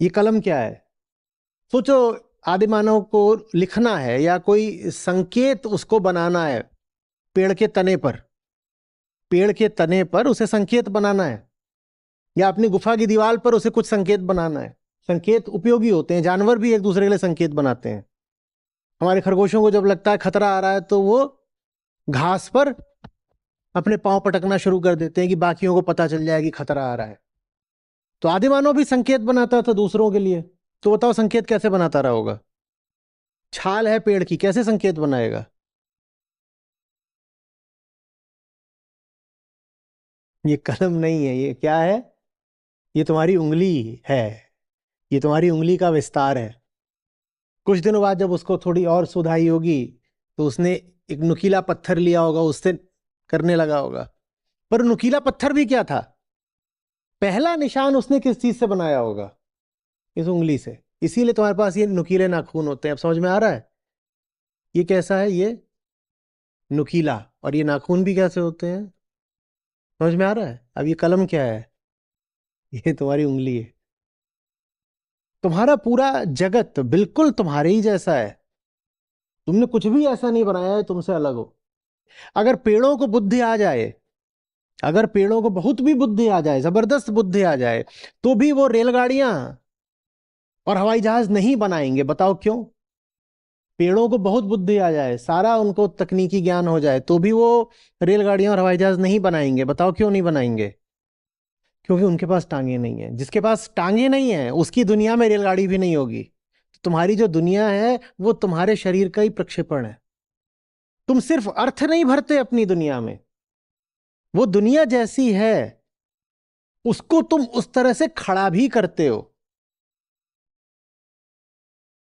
ये कलम क्या है? सोचो, आदि मानव को लिखना है या कोई संकेत उसको बनाना है पेड़ के तने पर, पेड़ के तने पर उसे संकेत बनाना है, या अपनी गुफा की दीवार पर उसे कुछ संकेत बनाना है। संकेत उपयोगी होते हैं, जानवर भी एक दूसरे के लिए संकेत बनाते हैं। हमारे खरगोशों को जब लगता है खतरा आ रहा है तो वो घास पर अपने पांव पटकना शुरू कर देते हैं कि बाकियों को पता चल जाए कि खतरा आ रहा है। तो आदिमानव भी संकेत बनाता था दूसरों के लिए। तो बताओ संकेत कैसे बनाता रहा होगा? छाल है पेड़ की, कैसे संकेत बनाएगा? ये कलम नहीं है, ये क्या है? ये तुम्हारी उंगली है। ये तुम्हारी उंगली का विस्तार है। कुछ दिनों बाद जब उसको थोड़ी और सुधाई होगी तो उसने एक नुकीला पत्थर लिया होगा, उससे करने लगा होगा। पर नुकीला पत्थर भी क्या था? पहला निशान उसने किस चीज से बनाया होगा? इस उंगली से। इसीलिए तुम्हारे पास ये नुकीले नाखून होते हैं। अब समझ में आ रहा है ये कैसा है? ये नुकीला। और ये नाखून भी कैसे होते हैं? समझ में आ रहा है? अब ये कलम क्या है? ये तुम्हारी उंगली है। तुम्हारा पूरा जगत बिल्कुल तुम्हारे ही जैसा है। तुमने कुछ भी ऐसा नहीं बनाया है तुमसे अलग हो। अगर पेड़ों को बुद्धि आ जाए, अगर पेड़ों को बहुत भी बुद्धि आ जाए, जबरदस्त बुद्धि आ जाए, तो भी वो रेलगाड़ियां और हवाई जहाज नहीं बनाएंगे। बताओ क्यों? पेड़ों को बहुत बुद्धि आ जाए, सारा उनको तकनीकी ज्ञान हो जाए, तो भी वो रेलगाड़ियां और हवाई जहाज नहीं बनाएंगे। बताओ क्यों नहीं बनाएंगे? क्योंकि उनके पास टांगे नहीं है। जिसके पास टांगे नहीं है उसकी दुनिया में रेलगाड़ी भी नहीं होगी। तुम्हारी जो दुनिया है वो तुम्हारे शरीर का ही प्रक्षेपण है। तुम सिर्फ अर्थ नहीं भरते अपनी दुनिया में, वो दुनिया जैसी है उसको तुम उस तरह से खड़ा भी करते हो।